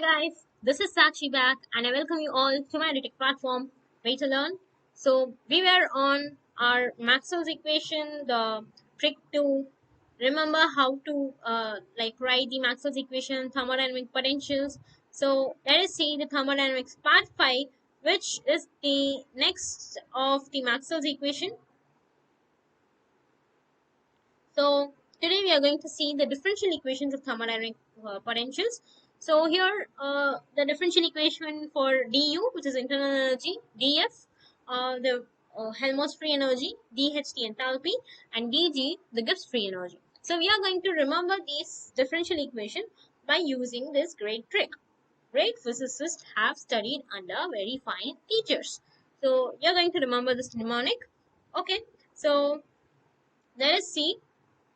Hi guys, this is Sakshi back and I welcome you all to my editech platform, Way to Learn. So we were on our Maxwell's equation, the trick to remember how to write the Maxwell's equation, thermodynamic potentials. So let us see the thermodynamics part 5, which is the next of the Maxwell's equation. So today we are going to see the differential equations of thermodynamic potentials. So here the differential equation for du, which is internal energy, df, the Helmholtz free energy, dH the enthalpy, and dg the Gibbs free energy. So we are going to remember these differential equation by using this great trick. Great physicists have studied under very fine teachers. So you are going to remember this mnemonic. Okay, so let us see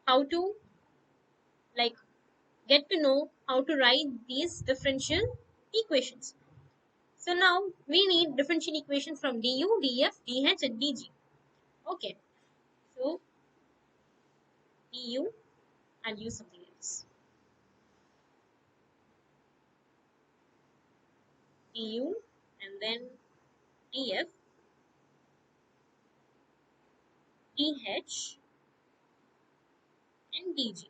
how to like get to know how to write these differential equations. So now we need differential equations from du, df, dh and dg. Okay, so du, I'll use something else. Du and then df, dh and dg.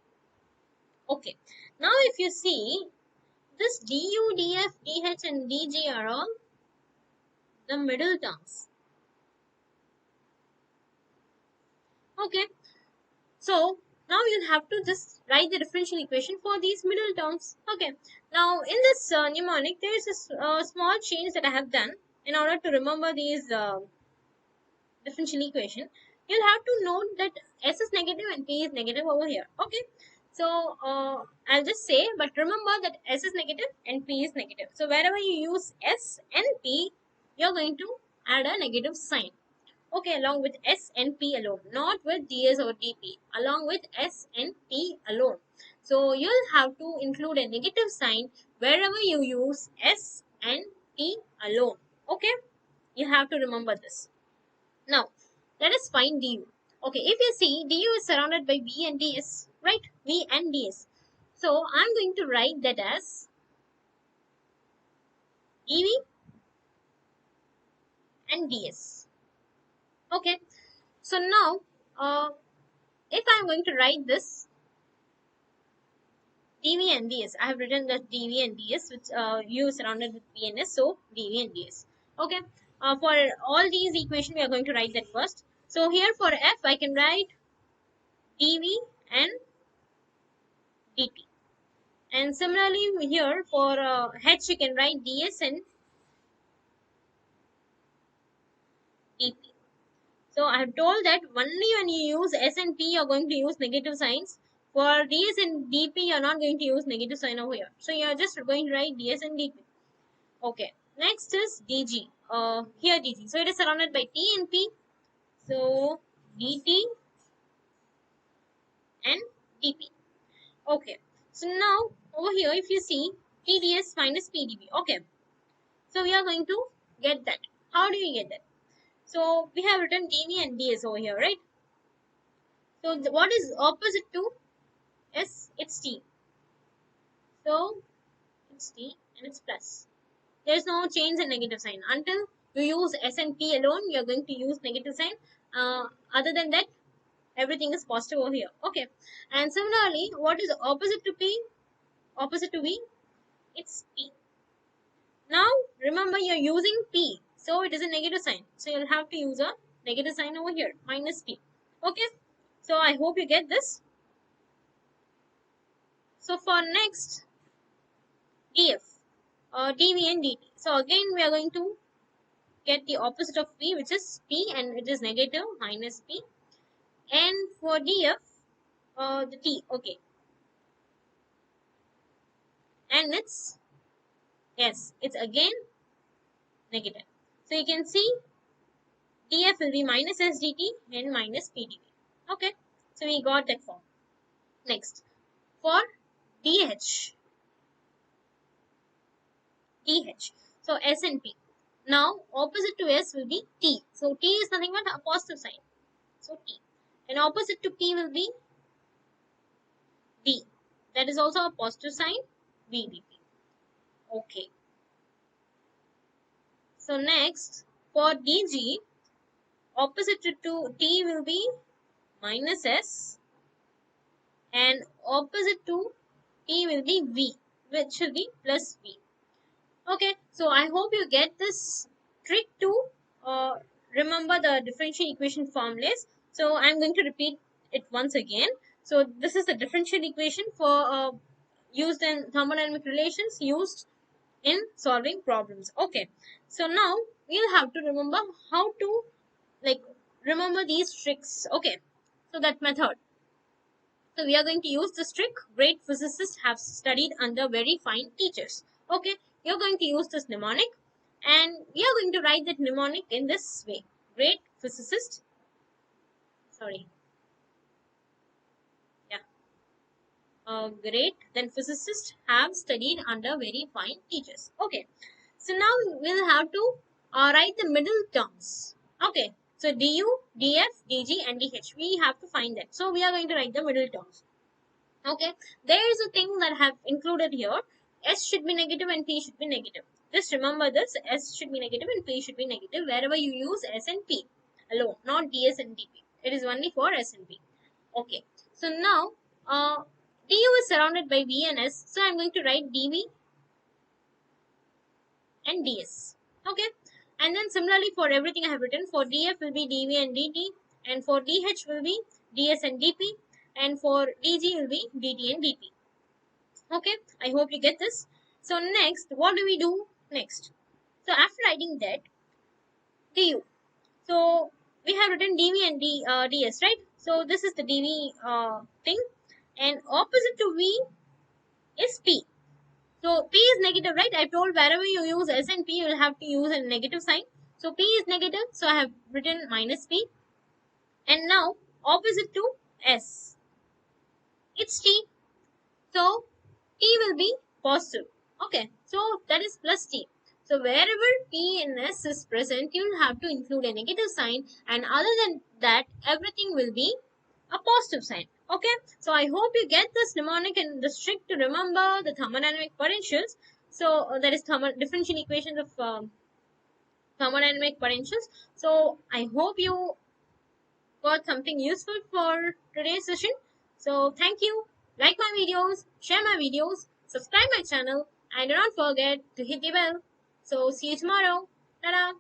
Okay, now if you see this du, df, dh and dg are all the middle terms. Okay, so now you'll have to just write the differential equation for these middle terms. Okay. Now in this mnemonic, there is a small change that I have done in order to remember these differential equation. You'll have to note that s is negative and p is negative over here. Okay. So I'll just say, but remember that s is negative and p is negative. So wherever you use s and p, you're going to add a negative sign. Okay, along with S and P alone, not with DS or DP, along with S and P alone. So you'll have to include a negative sign wherever you use S and P alone. Okay, you have to remember this. Now, let us find du. Okay, if you see du is surrounded by V and DS, right? V and DS. So I'm going to write that as dV and DS. Okay, so now if I'm going to write this dv and ds. I have written that dv and ds, which u surrounded with p and s, so dv and ds. Okay. For all these equations, we are going to write that first. So here for f, I can write dv and dt. And similarly here for h, you can write ds and dp. So I have told that only when you use s and p, you are going to use negative signs. For ds and dp, you are not going to use negative sign over here. So you are just going to write ds and dp. Okay, next is dg. Here dg. So it is surrounded by t and p. So dt and dp. Okay. So now over here, if you see tds minus pdv. Okay. So we are going to get that. How do we get that? So we have written dv and ds over here, right? So what is opposite to s? It's t. So it's t and it's plus. There is no change in negative sign. Until you use s and p alone, you are going to use negative sign. Other than that, everything is positive over here. Okay. And similarly, what is opposite to p? Opposite to v? It's p. Now, remember you're using p. So it is a negative sign. So you'll have to use a negative sign over here. Minus p. Okay. So I hope you get this. So for next, df. dv and dt. So again, we are going to get the opposite of p, which is p, and it is negative minus p. And for df, the t. Okay. And it's yes, it's again negative. So you can see df will be minus sdt and minus pdv. Okay, so we got that form. Next, for dh, so s and p. Now opposite to s will be t. So t is nothing but a positive sign. So t. And opposite to p will be v. That is also a positive sign, vdp. Okay. So next, for dg, opposite to T will be minus S, and opposite to T will be V, which will be plus V. Okay, so I hope you get this trick to uh, remember the differential equation formulas. So I'm going to repeat it once again. So this is the differential equation for used in thermodynamic relations, used in solving problems. Okay, so now we'll have to remember how to like remember these tricks. Okay, so that method. So we are going to use this trick. Great physicists have studied under very fine teachers. Okay, you're going to use this mnemonic, and we are going to write that mnemonic in this way. Great physicist, sorry, yeah, great then physicists have studied under very fine teachers. Okay, so now we'll have to write the middle terms. Okay, so du, df, dg, and dh. We have to find that. So we are going to write the middle terms. Okay, there is a thing that I have included here. S should be negative and P should be negative. Just remember this, S should be negative and P should be negative wherever you use S and P alone, not DS and DP. It is only for S and P. Okay, so now DU is surrounded by V and S, so I'm going to write DV and DS. Okay, and then similarly for everything I have written, for DF will be DV and DT, and for DH will be DS and DP, and for DG will be DT and DP. Okay, I hope you get this. So next, what do we do next? So after writing that, du. So we have written dv and ds, right? So this is the dv thing, and opposite to v is p. So p is negative, right? I told wherever you use s and p, you will have to use a negative sign. So p is negative, so I have written minus p. And now opposite to s, it's t. So T will be positive. Okay, so that is plus T. So wherever P in S is present, you will have to include a negative sign, and other than that, everything will be a positive sign. Okay, so I hope you get this mnemonic and this trick to remember the thermodynamic potentials. So that is differential equations of thermodynamic potentials. So I hope you got something useful for today's session. So thank you. Like my videos, share my videos, subscribe my channel, and do not forget to hit the bell. So see you tomorrow. Ta-da!